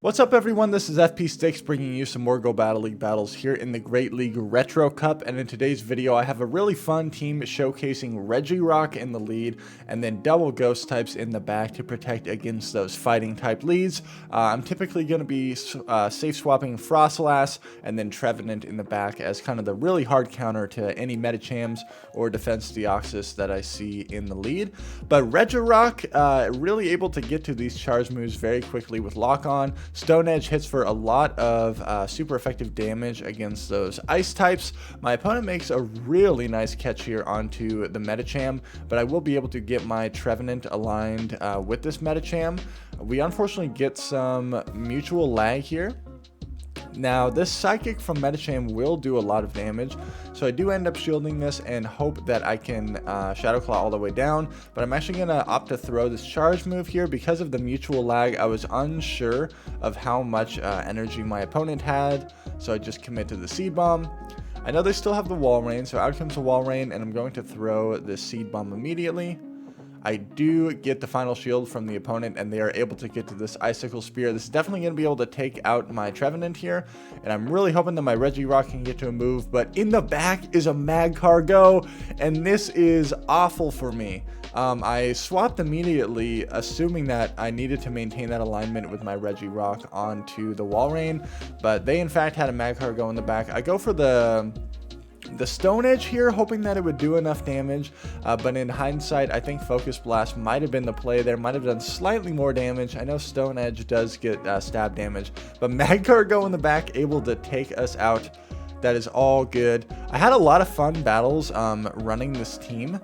What's up everyone, this is FP Sticks bringing you some more Go Battle League battles here in the Great League Retro Cup, and in today's video I have a really fun team showcasing Reggie Rock in the lead and then double ghost types in the back to protect against those fighting type leads. I'm typically going to be safe swapping Snorlax and then Trevenant in the back as kind of the really hard counter to any Metachams or defense Deoxys that I see in the lead. But Reggie Rock really able to get to these charge moves very quickly with lock on. Stone Edge hits for a lot of super effective damage against those ice types. My opponent makes a really nice catch here onto the Metacham, but I will be able to get my Trevenant aligned with this Metacham. We unfortunately get some mutual lag here. Now, this Psychic from Metacham will do a lot of damage, so I do end up shielding this and hope that I can Shadow Claw all the way down, but I'm actually going to opt to throw this charge move here. Because of the mutual lag, I was unsure of how much energy my opponent had, so I just commit to the Seed Bomb. I know they still have the Wall Rain, so out comes the Wall Rain, and I'm going to throw this Seed Bomb immediately. I do get the final shield from the opponent, and they are able to get to this Icicle Spear. This is definitely going to be able to take out my Trevenant here, and I'm really hoping that my Reggie Rock can get to a move, but in the back is a Magcargo, and this is awful for me. I swapped immediately, assuming that I needed to maintain that alignment with my Reggie Rock onto the Wall Rain, but they in fact had a Magcargo in the back. I go for the Stone Edge here, hoping that it would do enough damage, but in hindsight, I think Focus Blast might have been the play there, might have done slightly more damage. I know Stone Edge does get stab damage, but Magcargo in the back able to take us out. That is all good. I had a lot of fun battles running this team,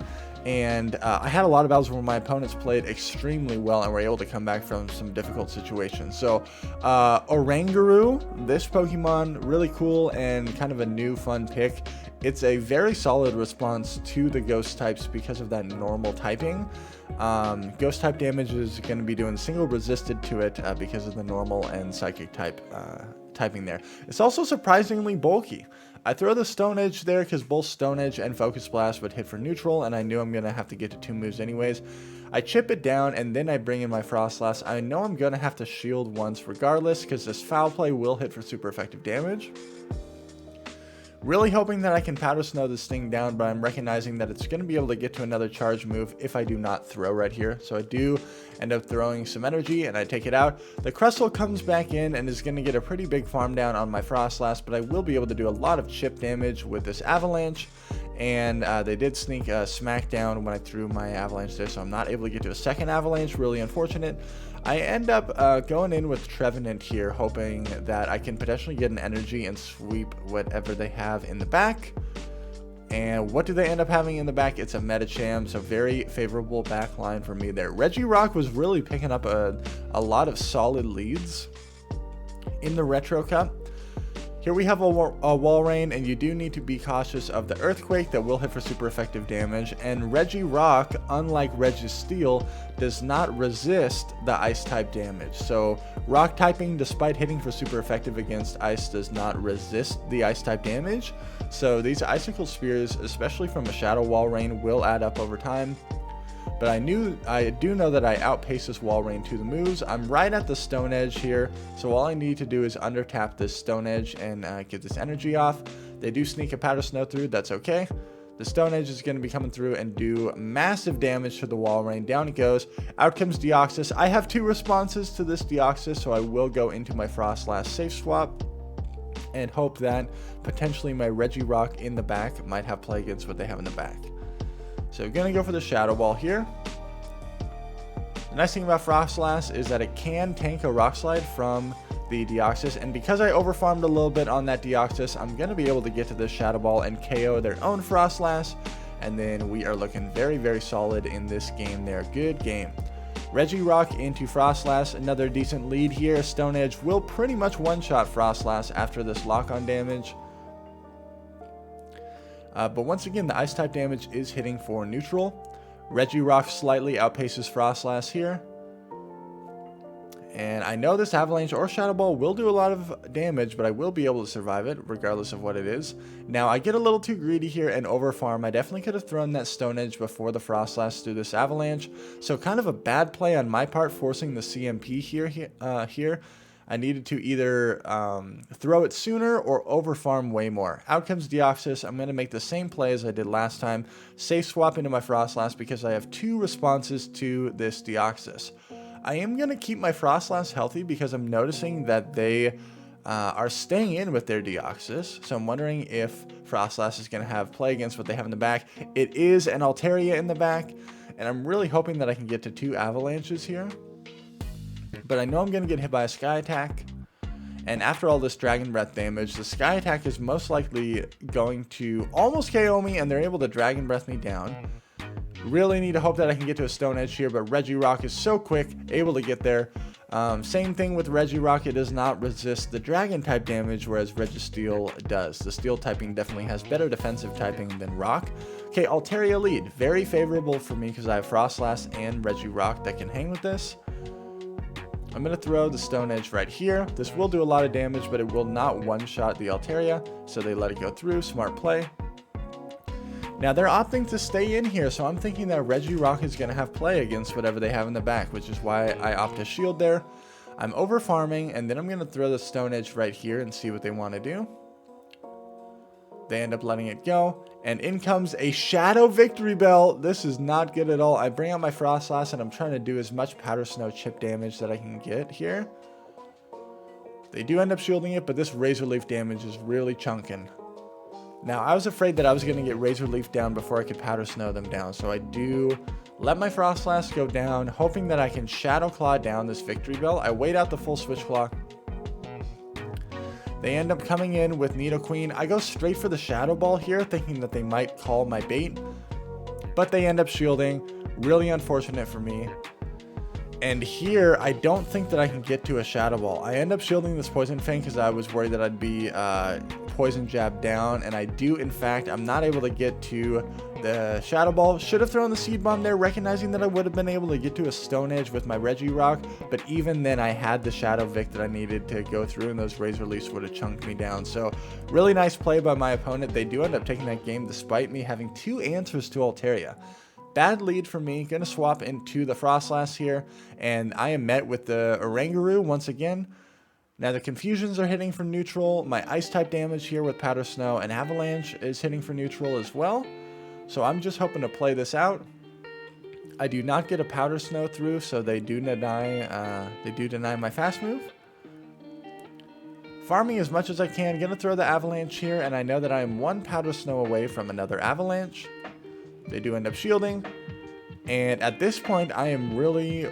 and I had a lot of battles where my opponents played extremely well and were able to come back from some difficult situations. So Oranguru, this Pokemon, really cool and kind of a new fun pick. It's a very solid response to the ghost types because of that normal typing. Ghost type damage is going to be doing single resisted to it because of the normal and psychic type typing there. It's also surprisingly bulky. I throw the Stone Edge there because both Stone Edge and Focus Blast would hit for neutral, and I knew I'm going to have to get to 2 moves anyways. I chip it down, and then I bring in my Snorlax. I know I'm going to have to shield once regardless because this Foul Play will hit for super effective damage. Really hoping that I can Powder Snow this thing down, but I'm recognizing that it's going to be able to get to another charge move if I do not throw right here. So I do end up throwing some energy, and I take it out. The Crustle comes back in and is going to get a pretty big farm down on my Snorlax, but I will be able to do a lot of chip damage with this Avalanche. And they did sneak a Smackdown when I threw my Avalanche there, so I'm not able to get to a second Avalanche. Really unfortunate. I end up going in with Trevenant here, hoping that I can potentially get an energy and sweep whatever they have in the back. And what do they end up having in the back? It's a Metacham, so very favorable back line for me there. Reggie Rock was really picking up a lot of solid leads in the Retro Cup. Here we have a Wall Rain, and you do need to be cautious of the Earthquake that will hit for super effective damage. And Reggie Rock, unlike Registeel, does not resist the Ice type damage. So Rock typing, despite hitting for super effective against Ice, does not resist the Ice type damage. So these Icicle Spears, especially from a Shadow Wall Rain, will add up over time. But I do know that I outpace this Wall Rain to the moves. I'm right at the Stone Edge here, so all I need to do is under tap this Stone Edge and get this energy off. They do sneak a Powder Snow through, that's okay. The Stone Edge is going to be coming through and do massive damage to the Wall Rain. Down it goes. Out comes Deoxys. I have 2 responses to this Deoxys, so I will go into my Snorlax safe swap and hope that potentially my Reggie Rock in the back might have play against what they have in the back. So I'm going to go for the Shadow Ball here. The nice thing about Snorlax is that it can tank a Rock Slide from the Deoxys, and because I overfarmed a little bit on that Deoxys, I'm going to be able to get to this Shadow Ball and KO their own Snorlax, and then we are looking very, very solid in this game there. Good game. Reggie Rock into Snorlax, another decent lead here. Stone Edge will pretty much one-shot Snorlax after this lock-on damage. But once again, the Ice type damage is hitting for neutral. Reggie Rock slightly outpaces Snorlax here. And I know this Avalanche or Shadow Ball will do a lot of damage, but I will be able to survive it regardless of what it is. Now, I get a little too greedy here and overfarm. I definitely could have thrown that Stone Edge before the Snorlax through this Avalanche. So kind of a bad play on my part, forcing the CMP here. I needed to either throw it sooner or overfarm way more. Out comes Deoxys. I'm going to make the same play as I did last time. Safe swap into my Frostlass because I have 2 responses to this Deoxys. I am going to keep my Frostlass healthy because I'm noticing that they are staying in with their Deoxys. So I'm wondering if Frostlass is going to have play against what they have in the back. It is an Altaria in the back, and I'm really hoping that I can get to 2 Avalanches here. But I know I'm going to get hit by a Sky Attack. And after all this Dragon Breath damage, the Sky Attack is most likely going to almost KO me, and they're able to Dragon Breath me down. Really need to hope that I can get to a Stone Edge here, but Reggie Rock is so quick, able to get there. Same thing with Reggie Rock, it does not resist the Dragon type damage, whereas Registeel does. The Steel typing definitely has better defensive typing than Rock. Okay, Altaria lead, very favorable for me because I have Frostlass and Reggie Rock that can hang with this. I'm going to throw the Stone Edge right here. This will do a lot of damage, but it will not one-shot the Altaria, so they let it go through. Smart play. Now, they're opting to stay in here, so I'm thinking that Reggie Rock is going to have play against whatever they have in the back, which is why I opt to shield there. I'm over farming, and then I'm going to throw the Stone Edge right here and see what they want to do. They end up letting it go, and in comes a Shadow Victory Bell. This is not good at all. I bring out my Frostlass, and I'm trying to do as much Powder Snow chip damage that I can get here. They do end up shielding it, but this Razor Leaf damage is really chunking. Now, I was afraid that I was going to get Razor Leaf down before I could Powder Snow them down, so I do let my Frostlass go down, hoping that I can Shadow Claw down this Victory Bell. I wait out the full Switch Claw. They end up coming in with Nidoqueen. I go straight for the Shadow Ball here, thinking that they might call my bait, but they end up shielding. Really unfortunate for me. And here, I don't think that I can get to a Shadow Ball. I end up shielding this Poison Fang because I was worried that I'd be Poison Jab down, and I do, in fact. I'm not able to get to the Shadow Ball. Should have thrown the Seed Bomb there, recognizing that I would have been able to get to a Stone Edge with my Reggie Rock, but even then I had the Shadow Vic that I needed to go through, and those Razor Leafs would have chunked me down. So really nice play by my opponent. They do end up taking that game despite me having 2 answers to Altaria. Bad lead for me. Gonna swap into the Frostlass here, and I am met with the Oranguru once again. Now the Confusions are hitting for neutral. My Ice type damage here with Powder Snow and Avalanche is hitting for neutral as well. So I'm just hoping to play this out. I do not get a Powder Snow through, so they do deny my fast move. Farming as much as I can. Gonna throw the Avalanche here, and I know that I am 1 Powder Snow away from another Avalanche. They do end up shielding, and at this point I am really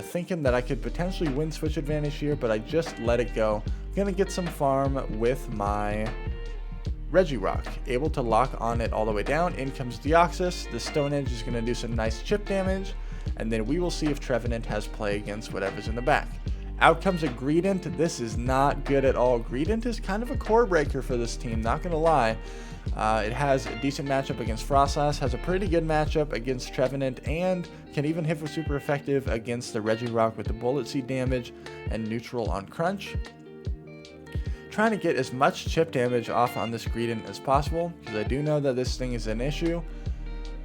thinking that I could potentially win switch advantage here, but I just let it go. Gonna get some farm with my Reggie Rock, able to lock on it all the way down. In comes Deoxys. The Stone Edge is gonna do some nice chip damage, and then we will see if Trevenant has play against whatever's in the back. Out comes a Greedent. This is not good at all. Greedent is kind of a core breaker for this team, not gonna lie. It has a decent matchup against Frostlass, has a pretty good matchup against Trevenant, and can even hit for super effective against the Reggie Rock with the Bullet Seed damage and neutral on Crunch. Trying to get as much chip damage off on this Greedent as possible, because I do know that this thing is an issue.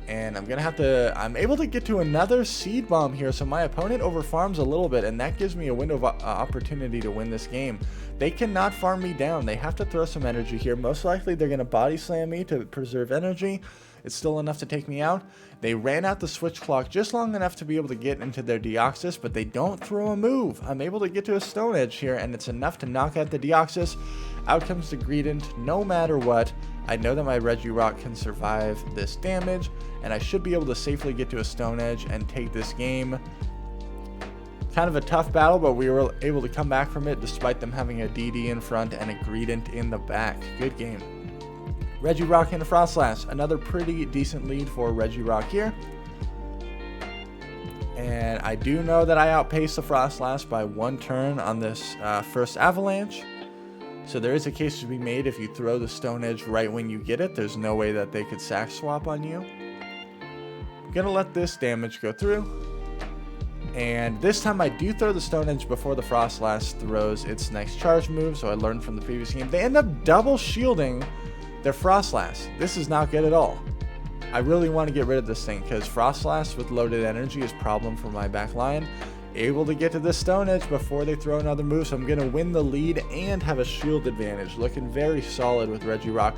And I'm able to get to another Seed Bomb here, so my opponent overfarms a little bit, and that gives me a window of opportunity to win this game. They cannot farm me down. They have to throw some energy here. Most likely they're going to body slam me to preserve energy. It's still enough to take me out. They ran out the switch clock just long enough to be able to get into their Deoxys, but they don't throw a move. I'm able to get to a Stone Edge here, and it's enough to knock out the Deoxys. Out comes the Greedent. No matter what, I know that my Reggie Rock can survive this damage, and I should be able to safely get to a Stone Edge and take this game. Kind of a tough battle, but we were able to come back from it despite them having a DD in front and a Greedent in the back. Good game. Reggie Rock and a Frostlass. Another pretty decent lead for Reggie Rock here. And I do know that I outpaced the Frostlass by 1 turn on this first Avalanche. So there is a case to be made if you throw the Stone Edge right when you get it. There's no way that they could sack swap on you. I'm going to let this damage go through. And this time I do throw the Stone Edge before the Frostlass throws its next charge move, so I learned from the previous game. They end up double shielding their Frostlass. This is not good at all. I really want to get rid of this thing because Frostlass with loaded energy is a problem for my back line. able to get to the Stone Edge before they throw another move, so I'm going to win the lead and have a shield advantage. Looking very solid with Reggie Rock.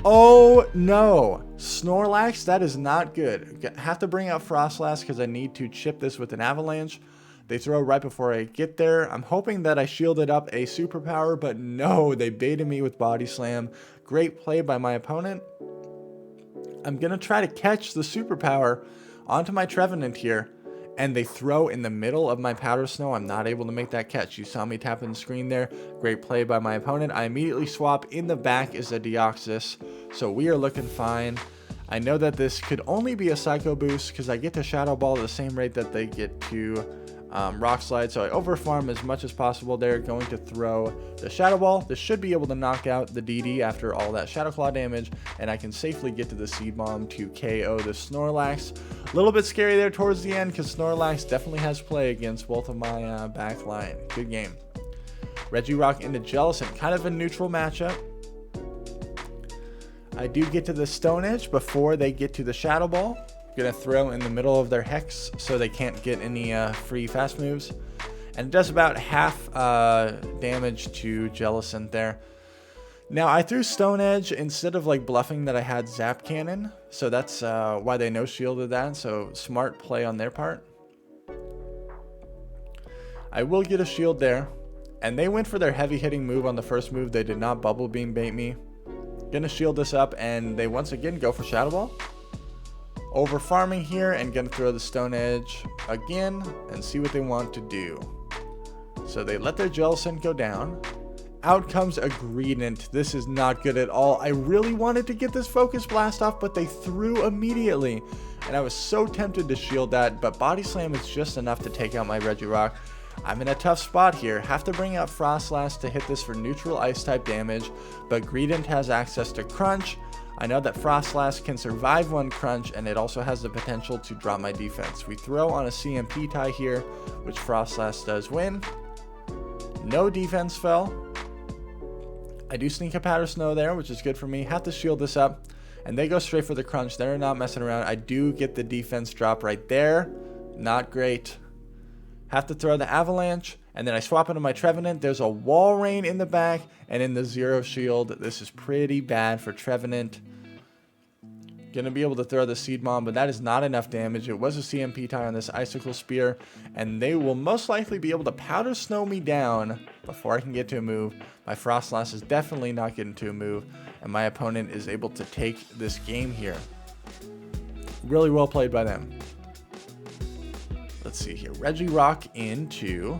Oh no, Snorlax, that is not good. Have to bring out Frostlass because I need to chip this with an Avalanche. They throw right before I get there. I'm hoping that I shielded up a superpower, but no, they baited me with Body Slam. Great play by my opponent. I'm going to try to catch the superpower onto my Trevenant here, and they throw in the middle of my Powder Snow. I'm not able to make that catch. You saw me tapping the screen there. Great play by my opponent. I immediately swap. In the back is a Deoxys, so we are looking fine. I know that this could only be a Psycho Boost because I get to Shadow Ball at the same rate that they get to Rock Slide, so I overfarm as much as possible there. Going to throw the Shadow Ball. This should be able to knock out the DD after all that Shadow Claw damage, and I can safely get to the Seed Bomb to KO the Snorlax. A little bit scary there towards the end because Snorlax definitely has play against both of my back line. Good game. Reggie Rock into Jellicent, kind of a neutral matchup. I do get to the Stone Edge before they get to the Shadow Ball. Gonna throw in the middle of their Hex so they can't get any free fast moves, and it does about half damage to Jellicent there. Now I threw Stone Edge instead of like bluffing that I had Zap Cannon, so that's why they no shielded that. So smart play on their part. I will get a shield there, and they went for their heavy hitting move on the first move. They did not Bubble Beam bait me. Gonna shield this up, and they once again go for Shadow Ball. Over farming here, and gonna throw the Stone Edge again and see what they want to do. So they let their Jellicent go down. Out comes a Greedent. This is not good at all. I really wanted to get this Focus Blast off, but they threw immediately, and I was so tempted to shield that, but Body Slam is just enough to take out my Reggie Rock. I'm in a tough spot here. Have to bring out Frostlass to hit this for neutral ice type damage, but Greedent has access to Crunch. I know that Frostlass can survive one Crunch, and it also has the potential to drop my defense. We throw on a CMP tie here, which Frostlass does win. No defense fell. I do sneak a Powder Snow there, which is good for me. Have to shield this up, and they go straight for the Crunch. They're not messing around. I do get the defense drop right there. Not great. Have to throw the Avalanche, and then I swap into my Trevenant. There's a Wall Rain in the back, and in the Zero Shield. This is pretty bad for Trevenant. Gonna be able to throw the Seed Bomb, but that is not enough damage. It was a CMP tie on this Icicle Spear, and they will most likely be able to Powder Snow me down before I can get to a move. My Frostlass is definitely not getting to a move, and my opponent is able to take this game here. Really well played by them. Let's see here. Reggie Rock into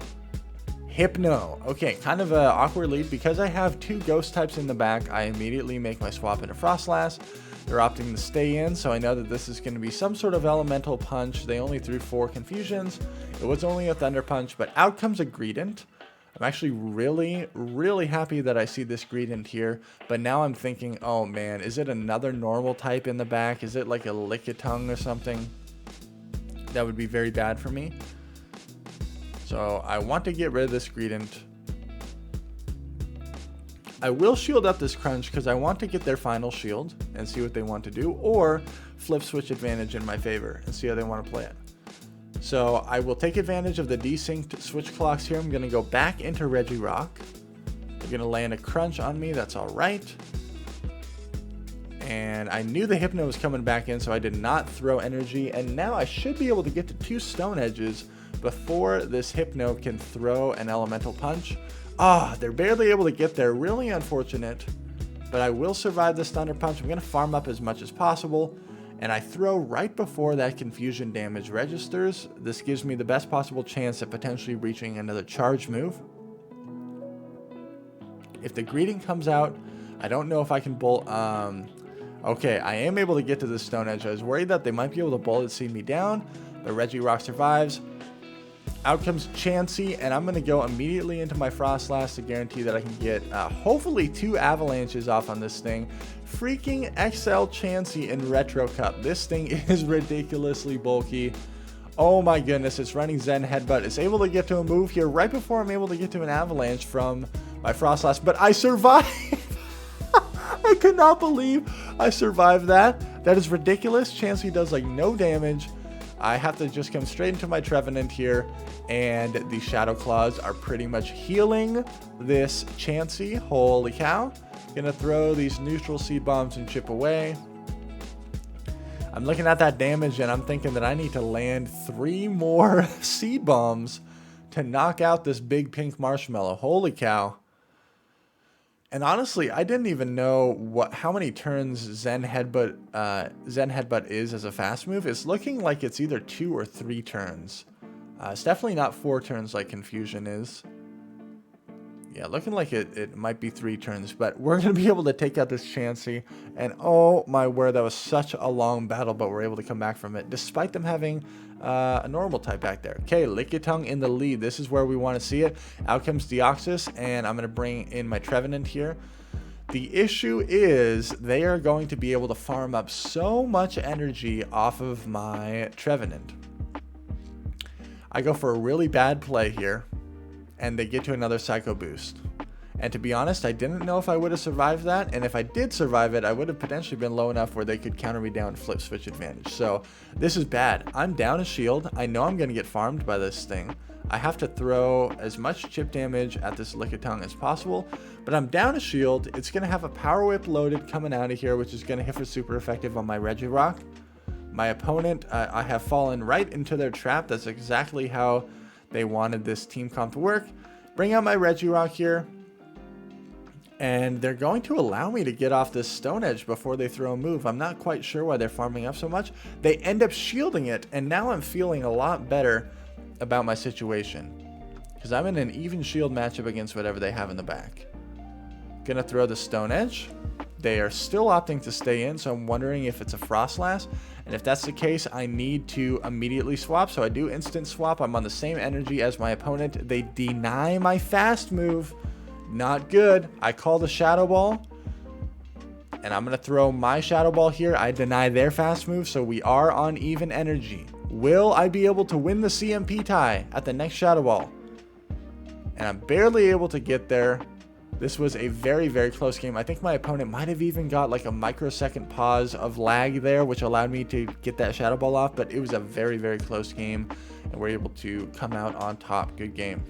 Hypno. Okay, kind of an awkward lead. Because I have two Ghost types in the back, I immediately make my swap into Frostlass. They're opting to stay in, so I know that this is going to be some sort of elemental punch. They only threw 4 confusions. It was only a Thunder Punch, but out comes a Greedent. I'm actually really happy that I see this Greedent here, but now I'm thinking, oh man, is it another normal type in the back? Is it like a Lickitung or something? That would be very bad for me. So I want to get rid of this Greedent. I will shield up this Crunch because I want to get their final shield and see what they want to do, or flip switch advantage in my favor and see how they want to play it. So I will take advantage of the desynced switch clocks here. I'm going to go back into Reggie Rock. They're going to land a Crunch on me. That's all right. And I knew the Hypno was coming back in, so I did not throw energy. And now I should be able to get to 2 Stone Edges before this Hypno can throw an Elemental Punch. They're barely able to get there. Really unfortunate. But I will survive this Thunder Punch. I'm going to farm up as much as possible. And I throw right before that confusion damage registers. This gives me the best possible chance at potentially reaching another charge move. If the Greeting comes out, I don't know if I can bolt. Okay, I am able to get to the Stone Edge. I was worried that they might be able to Bullet Seed me down, but Reggie Rock survives. Out comes Chansey, and I'm going to go immediately into my Frostlass to guarantee that I can get hopefully 2 Avalanches off on this thing. Freaking XL Chansey in Retro Cup. This thing is ridiculously bulky. Oh my goodness, it's running Zen Headbutt. It's able to get to a move here right before I'm able to get to an Avalanche from my Frostlass, but I survived! I could not believe I survived that. That is ridiculous. Chansey does like no damage. I have to just come straight into my Trevenant here, and the Shadow Claws are pretty much healing this Chansey. Holy cow. Gonna throw these neutral seed bombs and chip away. I'm looking at that damage and I'm thinking that I need to land 3 more seed bombs to knock out this big pink marshmallow. Holy cow. And honestly, I didn't even know how many turns Zen Headbutt is as a fast move. It's looking like it's either 2 or 3 turns. It's definitely not 4 turns like Confusion is. Yeah, looking like it might be 3 turns, but we're going to be able to take out this Chansey. And oh my word, that was such a long battle, but we're able to come back from it, despite them having a normal type back there. Okay, Lickitung in the lead. This is where we want to see it. Out comes Deoxys, and I'm going to bring in my Trevenant here. The issue is they are going to be able to farm up so much energy off of my Trevenant. I go for a really bad play here, and they get to another Psycho Boost. And to be honest, I didn't know if I would have survived that, and if I did survive it, I would have potentially been low enough where they could counter me down flip switch advantage. So this is bad. I'm down a shield. I know I'm going to get farmed by this thing. I have to throw as much chip damage at this Lickitung as possible, but I'm down a shield. It's going to have a Power Whip loaded coming out of here, which is going to hit for super effective on my Reggie Rock. My opponent, I have fallen right into their trap. That's exactly how they wanted this team comp to work. Bring out my Reggie Rock here. And they're going to allow me to get off this Stone Edge before they throw a move. I'm not quite sure why they're farming up so much. They end up shielding it, and now I'm feeling a lot better about my situation, because I'm in an even shield matchup against whatever they have in the back. Gonna throw the Stone Edge. They are still opting to stay in, so I'm wondering if it's a Frostlass. And if that's the case, I need to immediately swap. So I do instant swap. I'm on the same energy as my opponent. They deny my fast move. Not good. I call the Shadow Ball, and I'm going to throw my Shadow Ball here. I deny their fast move, so we are on even energy. Will I be able to win the CMP tie at the next Shadow Ball? And I'm barely able to get there. This was a very, very close game. I think my opponent might have even got like a microsecond pause of lag there, which allowed me to get that Shadow Ball off, but it was a very, very close game, and we're able to come out on top. Good game.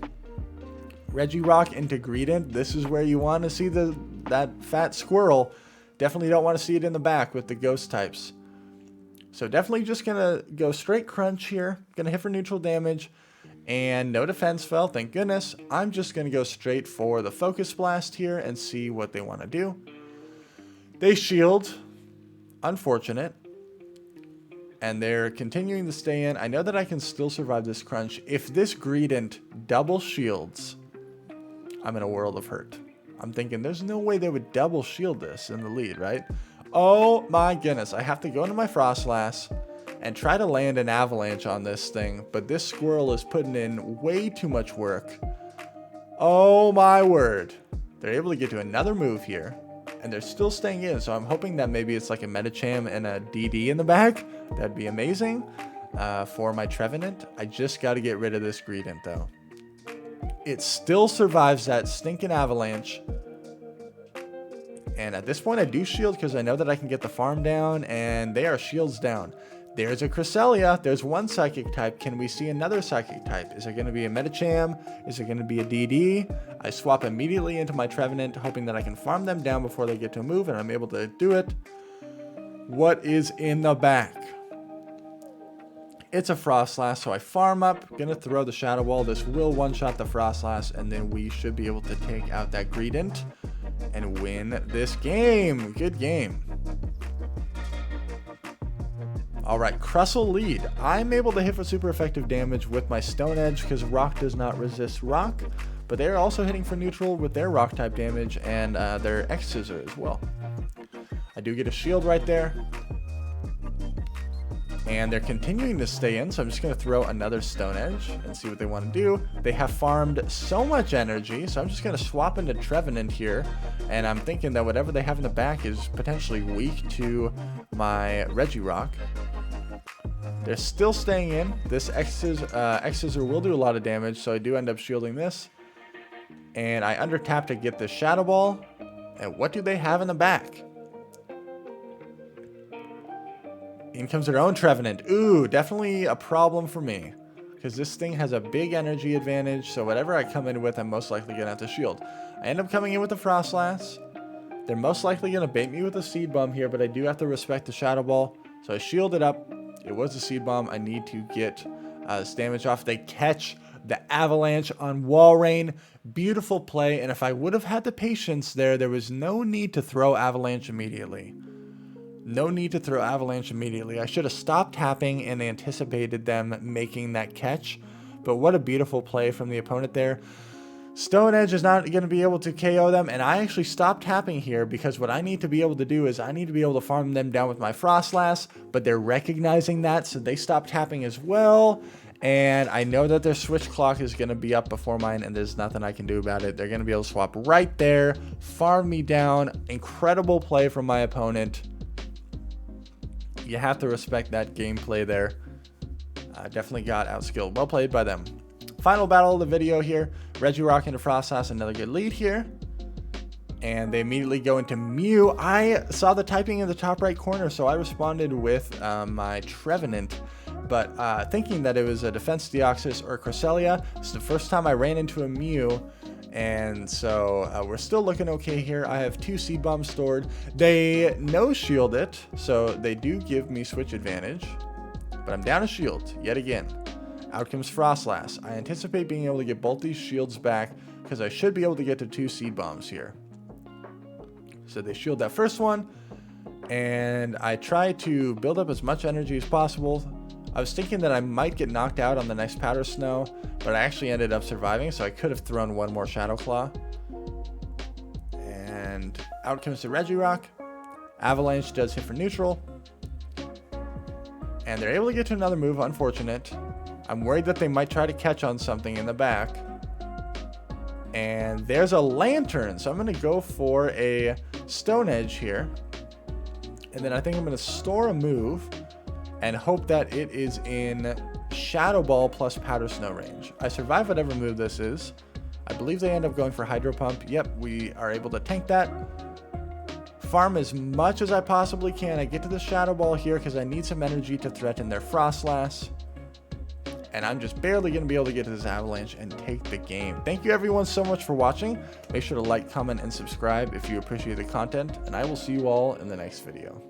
Reggie Rock into Greedent. This is where you want to see that fat squirrel. Definitely don't want to see it in the back with the ghost types. So definitely just going to go straight crunch here. Going to hit for neutral damage. And no defense fell, thank goodness. I'm just going to go straight for the Focus Blast here and see what they want to do. They shield. Unfortunate. And they're continuing to stay in. I know that I can still survive this crunch. If this Greedent double shields, I'm in a world of hurt. I'm thinking there's no way they would double shield this in the lead, right? Oh my goodness. I have to go into my Frostlass and try to land an avalanche on this thing, but this squirrel is putting in way too much work. Oh my word. They're able to get to another move here, and they're still staying in, so I'm hoping that maybe it's like a Medicham and a DD in the back. That'd be amazing for my Trevenant. I just got to get rid of this Greedent, though. It still survives that stinking avalanche. And at this point, I do shield because I know that I can get the farm down, and they are shields down. There's a Cresselia. There's one Psychic type. Can we see another Psychic type? Is it going to be a Medicham? Is it going to be a DD? I swap immediately into my Trevenant, hoping that I can farm them down before they get to move, and I'm able to do it. What is in the back? It's a Frostlass, so I farm up. Gonna throw the Shadow Wall. This will one-shot the Frostlass, and then we should be able to take out that Greedent and win this game. Good game. Alright, Crustle lead. I'm able to hit for super effective damage with my Stone Edge because Rock does not resist Rock, but they're also hitting for neutral with their Rock type damage and their X-Scissor as well. I do get a shield right there. And they're continuing to stay in, so I'm just going to throw another Stone Edge and see what they want to do. They have farmed so much energy, so I'm just going to swap into Trevenant here. And I'm thinking that whatever they have in the back is potentially weak to my Reggie Rock. They're still staying in. This X-Scissor will do a lot of damage, so I do end up shielding this. And I under-tap to get the Shadow Ball. And what do they have in the back? In comes their own Trevenant. Ooh, definitely a problem for me. Because this thing has a big energy advantage, so whatever I come in with, I'm most likely going to have to shield. I end up coming in with the Frostlass. They're most likely going to bait me with a Seed Bomb here, but I do have to respect the Shadow Ball. So I shielded up. It was a Seed Bomb. I need to get this damage off. They catch the Avalanche on Wall Rain. Beautiful play, and if I would have had the patience there was no need to throw Avalanche immediately. No need to throw Avalanche immediately. I should have stopped tapping and anticipated them making that catch. But what a beautiful play from the opponent there. Stone Edge is not going to be able to KO them. And I actually stopped tapping here because what I need to be able to do is I need to be able to farm them down with my Frostlass. But they're recognizing that, so they stopped tapping as well. And I know that their switch clock is going to be up before mine, and there's nothing I can do about it. They're going to be able to swap right there, farm me down. Incredible play from my opponent. You have to respect that gameplay there. Definitely got outskilled. Well played by them. Final battle of the video here. Reggie Rock into Frostlass, another good lead here. And they immediately go into Mew. I saw the typing in the top right corner, so I responded with my Trevenant. But thinking that it was a Defense Deoxys or Cresselia, it's the first time I ran into a Mew. And so we're still looking okay here. I have 2 Seed Bombs stored. They no shield it, so they do give me switch advantage. But I'm down a shield yet again. Out comes Frostlass. I anticipate being able to get both these shields back because I should be able to get to 2 Seed Bombs here. So they shield that first one, and I try to build up as much energy as possible. I was thinking that I might get knocked out on the next Powder Snow, but I actually ended up surviving, so I could have thrown one more Shadow Claw. And out comes the Reggie Rock. Avalanche does hit for neutral. And they're able to get to another move, unfortunate. I'm worried that they might try to catch on something in the back. And there's a Lantern, so I'm going to go for a Stone Edge here. And then I think I'm going to store a move and hope that it is in Shadow Ball plus Powder Snow range. I survive whatever move this is. I believe they end up going for Hydro Pump. Yep, we are able to tank that. Farm as much as I possibly can. I get to the Shadow Ball here because I need some energy to threaten their Frostlass. And I'm just barely going to be able to get to this Avalanche and take the game. Thank you everyone so much for watching. Make sure to like, comment, and subscribe if you appreciate the content. And I will see you all in the next video.